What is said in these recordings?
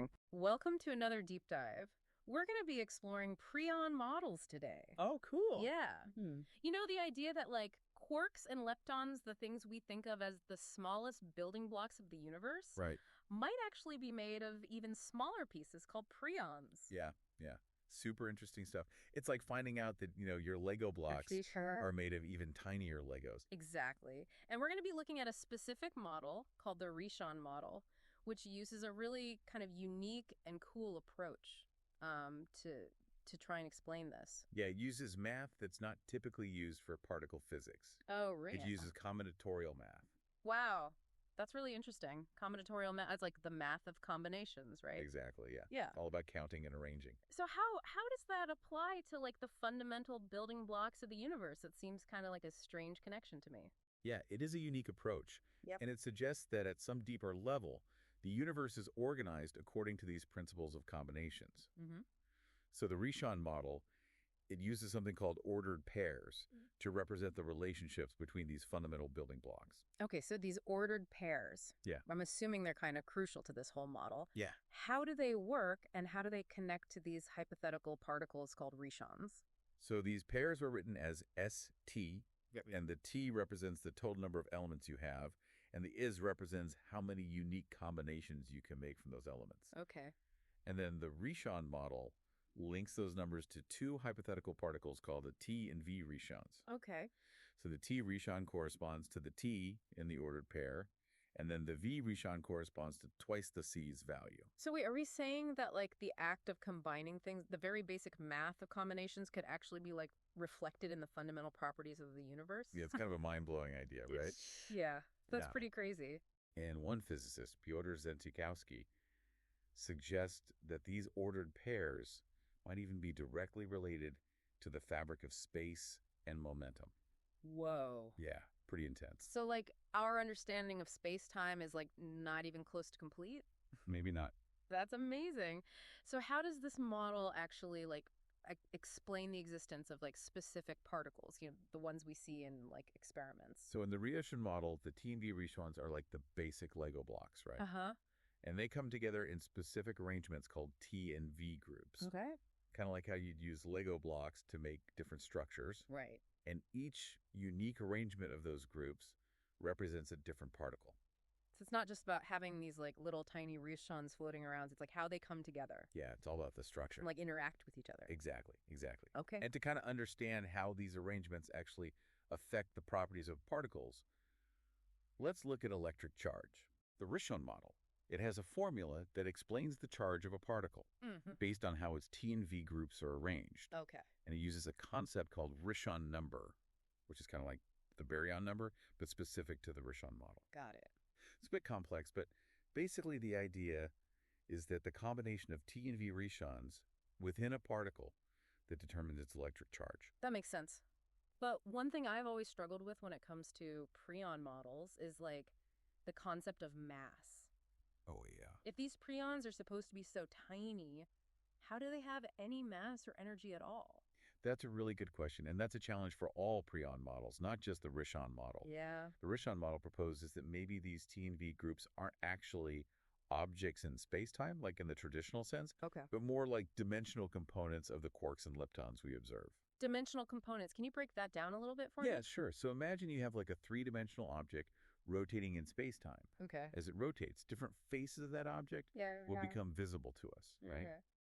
interesting. Welcome to another deep dive. We're going to be exploring prion models today. Oh, cool. Yeah. You know, the idea that, like, quarks and leptons, the things we think of as the smallest building blocks of the universe, Right. might actually be made of even smaller pieces called prions. Yeah. Super interesting stuff. It's like finding out that, your Lego blocks are made of even tinier Legos. Exactly. And we're going to be looking at a specific model called the Rishon model, which uses a really kind of unique and cool approach to try and explain this. Yeah, it uses math that's not typically used for particle physics. Oh, really? It uses combinatorial math. Wow. That's really interesting. Combinatorial math, it's like the math of combinations, right? Exactly, yeah. Yeah. All about counting and arranging. So how does that apply to, like, the fundamental building blocks of the universe? It seems kind of like a strange connection to me. Yeah, it is a unique approach. Yep. And it suggests that at some deeper level, the universe is organized according to these principles of combinations. Mm-hmm. So the Rishon model, it uses something called ordered pairs to represent the relationships between these fundamental building blocks. Okay, so these ordered pairs. Yeah. I'm assuming they're kind of crucial to this whole model. Yeah. How do they work, and how do they connect to these hypothetical particles called Rishons? So these pairs were written as ST, and the T represents the total number of elements you have, and the is represents how many unique combinations you can make from those elements. Okay. And then the Rishon model links those numbers to two hypothetical particles called the T and V Rishons. Okay. So the T Rishon corresponds to the T in the ordered pair, and then the V Rishon corresponds to twice the C's value. So wait, are we saying that, like, the act of combining things, the very basic math of combinations, could actually be, like, reflected in the fundamental properties of the universe? Yeah, it's kind of a mind-blowing idea, right? Yeah, that's Yeah. pretty crazy. And one physicist, Piotr Zentikowski, suggests that these ordered pairs might even be directly related to the fabric of space and momentum. Whoa. Yeah, pretty intense. So, like, our understanding of space-time is, like, not even close to complete? Maybe not. That's amazing. So how does this model actually, like, explain the existence of, like, specific particles, the ones we see in, like, experiments? So in the Rishon model, the T and V Rishons are like the basic Lego blocks, right? Uh-huh. And they come together in specific arrangements called T and V groups. Okay. Kind of like how you'd use Lego blocks to make different structures. Right. And each unique arrangement of those groups represents a different particle. So it's not just about having these, like, little tiny Rishons floating around. It's like how they come together Yeah, it's all about the structure. and, like, interact with each other. Exactly. Okay. And to kind of understand how these arrangements actually affect the properties of particles, let's look at electric charge. The Rishon model, it has a formula that explains the charge of a particle based on how its T and V groups are arranged. Okay. And it uses a concept called Rishon number, which is kind of like the baryon number, but specific to the Rishon model. Got it. It's a bit complex, but basically the idea is that the combination of T and V Rishons within a particle that determines its electric charge. That makes sense. But one thing I've always struggled with when it comes to prion models is, like, the concept of mass. Oh, yeah. If these prions are supposed to be so tiny, how do they have any mass or energy at all? That's a really good question, and that's a challenge for all prion models, not just the Rishon model. Yeah. The Rishon model proposes that maybe these T and V groups aren't actually objects in space-time, like in the traditional sense, Okay. but more like dimensional components of the quarks and leptons we observe. Dimensional components. Can you break that down a little bit for me? Yeah, sure. So imagine you have like a three-dimensional object rotating in space-time. Okay. As it rotates, different faces of that object will become visible to us, right?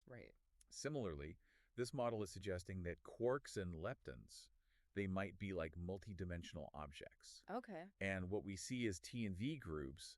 Right. Similarly, this model is suggesting that quarks and leptons, they might be like multidimensional objects. Okay. And what we see as T and V groups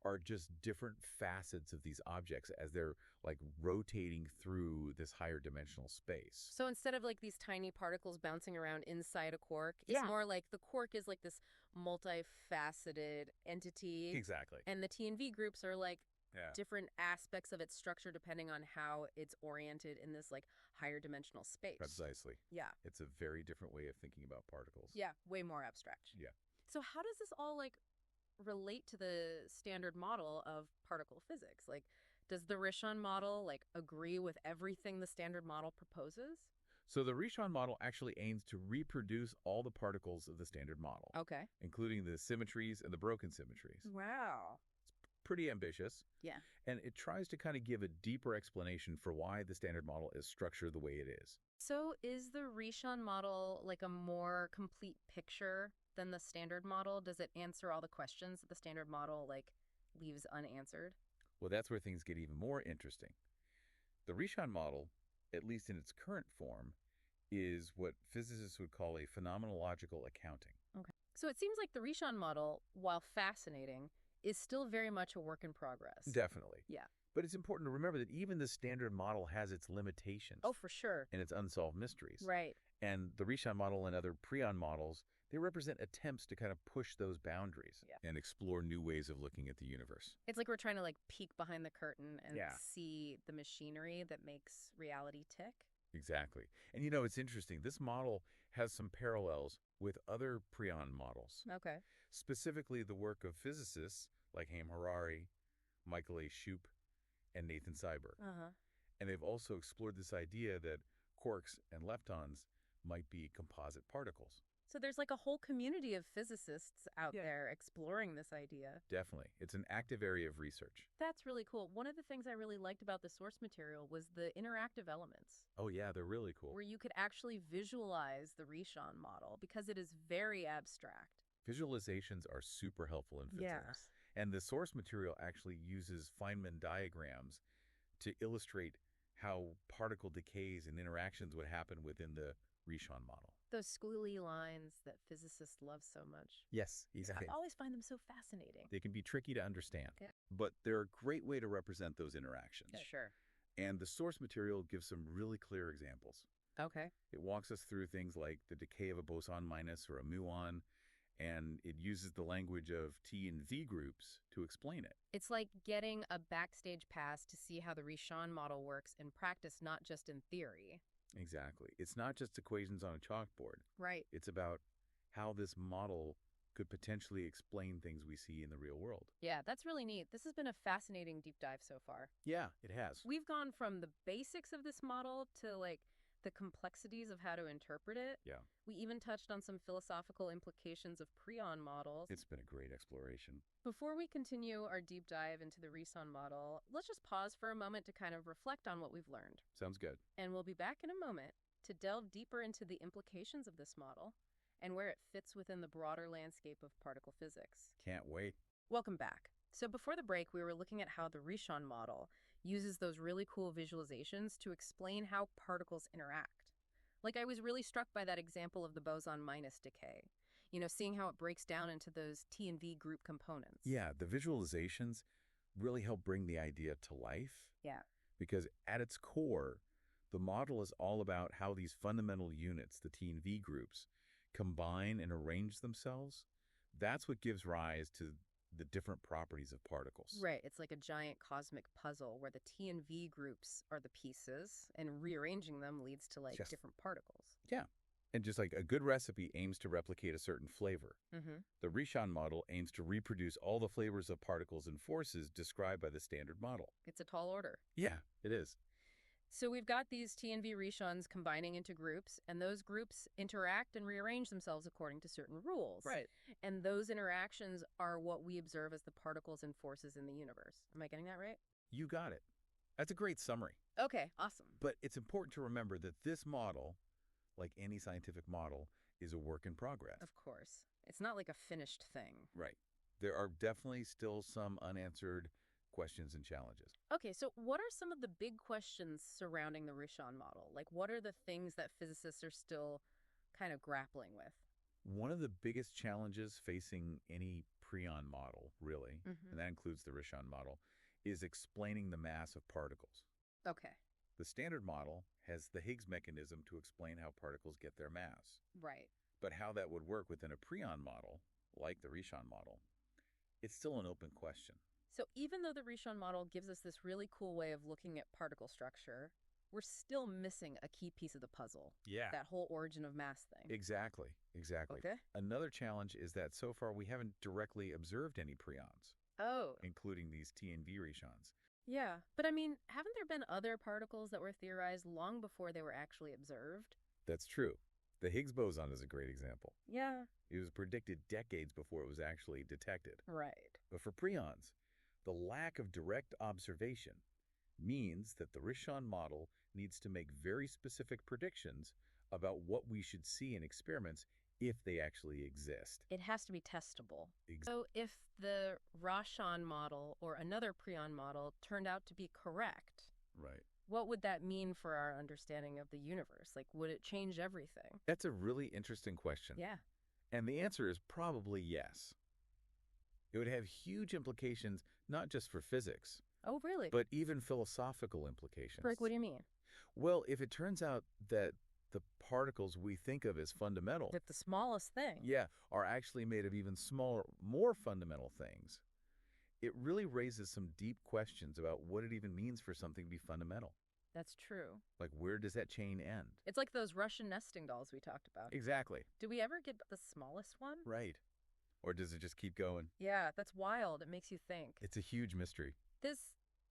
are just different facets of these objects as they're like rotating through this higher dimensional space. So instead of, like, these tiny particles bouncing around inside a quark, it's more like the quark is like this multifaceted entity. Exactly. And the T and V groups are like Yeah. different aspects of its structure depending on how it's oriented in this, like, higher dimensional space. Precisely. Yeah. It's a very different way of thinking about particles. Yeah. Way more abstract. Yeah. So how does this all, like, relate to the standard model of particle physics? Like, does the Rishon model, like, agree with everything the standard model proposes? So the Rishon model actually aims to reproduce all the particles of the standard model, Okay. including the symmetries and the broken symmetries. Wow. pretty ambitious, Yeah. and it tries to kind of give a deeper explanation for why the Standard Model is structured the way it is. So is the Rishon model like a more complete picture than the standard model? Does it answer all the questions that the standard model leaves unanswered? Well, that's where things get even more interesting. The Rishon Model, at least in its current form, is what physicists would call a phenomenological accounting. Okay. So it seems like the Rishon model, while fascinating, is still very much a work in progress. Definitely. Yeah. But it's important to remember that even the Standard Model has its limitations Oh, for sure. and its unsolved mysteries. Right. And the Rishon Model and other Prion models, they represent attempts to kind of push those boundaries and explore new ways of looking at the universe. It's like we're trying to peek behind the curtain and Yeah. see the machinery that makes reality tick. Exactly. And it's interesting. This model has some parallels with other Prion models, Okay. specifically the work of physicists like Haim Harari, Michael A. Shoup, and Nathan Seiberg. Uh-huh. And they've also explored this idea that quarks and leptons might be composite particles. So there's a whole community of physicists out Yeah. there exploring this idea. Definitely. It's an active area of research. That's really cool. One of the things I really liked about the source material was the interactive elements, Oh, yeah, they're really cool. where you could actually visualize the Rishon model because it is very abstract. Visualizations are super helpful in physics. And the source material actually uses Feynman diagrams to illustrate how particle decays and interactions would happen within the Rishon model. Those squiggly lines that physicists love so much. Yes, exactly. I always find them so fascinating. They can be tricky to understand, Yeah. but they're a great way to represent those interactions. Yeah, sure. And the source material gives some really clear examples. Okay. It walks us through things like the decay of a boson minus or a muon, and it uses the language of T and V groups to explain it. It's like getting a backstage pass to see how the Rishon model works in practice, not just in theory. Exactly. It's not just equations on a chalkboard. Right. It's about how this model could potentially explain things we see in the real world. Yeah, that's really neat. This has been a fascinating deep dive so far. Yeah, it has. We've gone from the basics of this model to the complexities of how to interpret it. Yeah. We even touched on some philosophical implications of prion models. It's been a great exploration. Before we continue our deep dive into the Rishon model, let's just pause for a moment to kind of reflect on what we've learned. Sounds good. And we'll be back in a moment to delve deeper into the implications of this model and where it fits within the broader landscape of particle physics. Can't wait. Welcome back. So before the break, we were looking at how the Rishon model uses those really cool visualizations to explain how particles interact. I was really struck by that example of the boson minus decay, seeing how it breaks down into those T and V group components. Yeah, the visualizations really help bring the idea to life. Yeah. Because at its core, the model is all about how these fundamental units, the T and V groups, combine and arrange themselves. That's what gives rise to the different properties of particles. Right. It's like a giant cosmic puzzle where the T and V groups are the pieces, and rearranging them leads to Yes. different particles. Yeah. And just like a good recipe aims to replicate a certain flavor, Mm-hmm. the Rishon model aims to reproduce all the flavors of particles and forces described by the Standard Model. It's a tall order. Yeah, it is. So we've got these T and V Rishons combining into groups, and those groups interact and rearrange themselves according to certain rules. Right. And those interactions are what we observe as the particles and forces in the universe. Am I getting that right? You got it. That's a great summary. Okay, awesome. But it's important to remember that this model, like any scientific model, is a work in progress. Of course. It's not like a finished thing. Right. There are definitely still some unanswered questions and challenges. Okay, so what are some of the big questions surrounding the Rishon model? What are the things that physicists are still kind of grappling with? One of the biggest challenges facing any prion model, really, Mhm. and that includes the Rishon model, is explaining the mass of particles. Okay, The Standard Model has the Higgs mechanism to explain how particles get their mass. right. But how that would work within a prion model, like the Rishon model, it's still an open question. So even though the Rishon model gives us this really cool way of looking at particle structure, we're still missing a key piece of the puzzle. Yeah. That whole origin of mass thing. Exactly. Okay. Another challenge is that so far we haven't directly observed any prions, Oh. including these T and V Rishons. Yeah. But I mean, haven't there been other particles that were theorized long before they were actually observed? That's true. The Higgs boson is a great example. Yeah. It was predicted decades before it was actually detected. Right. But for prions, The lack of direct observation means that the Rishon model needs to make very specific predictions about what we should see in experiments if they actually exist. It has to be testable. Ex- So if the Rashon model or another prion model turned out to be correct, Right. what would that mean for our understanding of the universe? Like, would it change everything? That's a really interesting question. Yeah. And the answer is probably yes. It would have huge implications, not just for physics, Oh, really? but even philosophical implications. Like, what do you mean? Well, if it turns out that the particles we think of as fundamental, That the smallest thing. yeah, are actually made of even smaller, more fundamental things, it really raises some deep questions about what it even means for something to be fundamental. That's true. Like, where does that chain end? It's like those Russian nesting dolls we talked about. Exactly. Do we ever get the smallest one? Right. Or does it just keep going? Yeah, that's wild. It makes you think. It's a huge mystery. This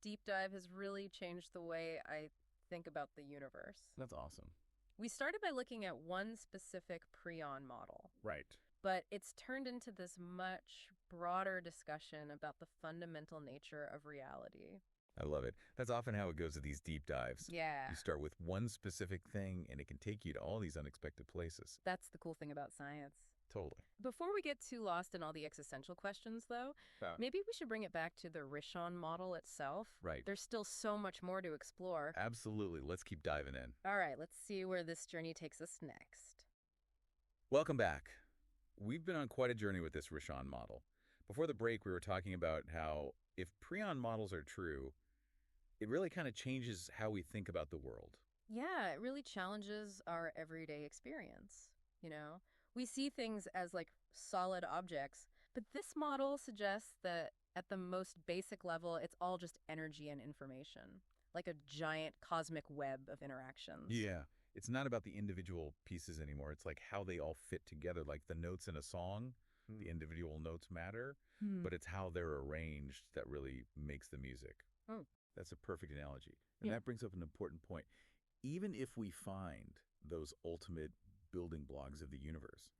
deep dive has really changed the way I think about the universe. That's awesome. We started by looking at one specific prion model, Right. but it's turned into this much broader discussion about the fundamental nature of reality. I love it. That's often how it goes with these deep dives. Yeah. You start with one specific thing, and it can take you to all these unexpected places. That's the cool thing about science. Totally. Before we get too lost in all the existential questions, though, maybe we should bring it back to the Rishon model itself. Right. There's still so much more to explore. Absolutely. Let's keep diving in. All right, let's see where this journey takes us next. Welcome back. We've been on quite a journey with this Rishon model. Before the break, we were talking about how if prion models are true, it really kind of changes how we think about the world. Yeah, it really challenges our everyday experience, you know? We see things as like solid objects, but this model suggests that at the most basic level, it's all just energy and information, like a giant cosmic web of interactions. Yeah. It's not about the individual pieces anymore. It's like how they all fit together, like the notes in a song. The individual notes matter, but it's how they're arranged that really makes the music. Hmm. That's a perfect analogy. And Yeah. that brings up an important point. Even if we find those ultimate building blocks of the universe,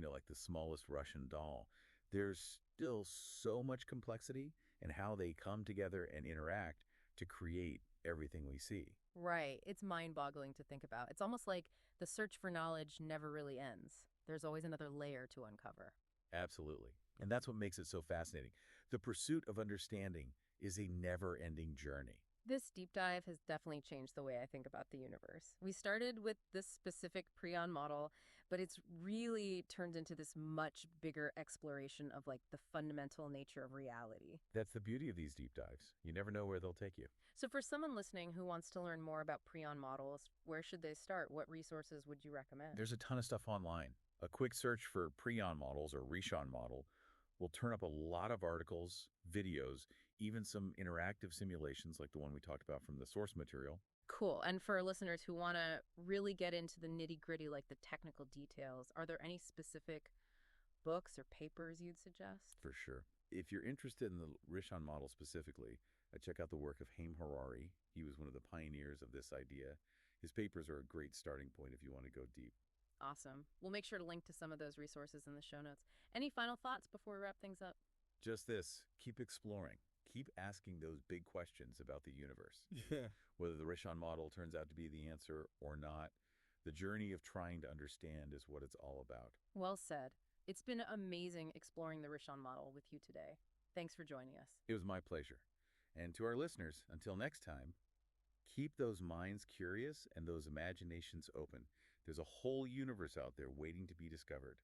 like the smallest Russian doll, there's still so much complexity in how they come together and interact to create everything we see. Right. It's mind-boggling to think about. It's almost like the search for knowledge never really ends. There's always another layer to uncover. Absolutely. And that's what makes it so fascinating. The pursuit of understanding is a never-ending journey. This deep dive has definitely changed the way I think about the universe. We started with this specific prion model, but it's really turned into this much bigger exploration of like the fundamental nature of reality. That's the beauty of these deep dives. You never know where they'll take you. So for someone listening who wants to learn more about prion models, where should they start? What resources would you recommend? There's a ton of stuff online. A quick search for prion models or Rishon model will turn up a lot of articles, videos, even some interactive simulations like the one we talked about from the source material. Cool. And for listeners who want to really get into the nitty-gritty, like the technical details, are there any specific books or papers you'd suggest? For sure. If you're interested in the Rishon model specifically, check out the work of Haim Harari. He was one of the pioneers of this idea. His papers are a great starting point if you want to go deep. Awesome. We'll make sure to link to some of those resources in the show notes. Any final thoughts before we wrap things up? Just this, keep exploring. Keep asking those big questions about the universe. Yeah. Whether the Rishon model turns out to be the answer or not, the journey of trying to understand is what it's all about. Well said. It's been amazing exploring the Rishon model with you today. Thanks for joining us. It was my pleasure. And to our listeners, until next time, keep those minds curious and those imaginations open. There's a whole universe out there waiting to be discovered.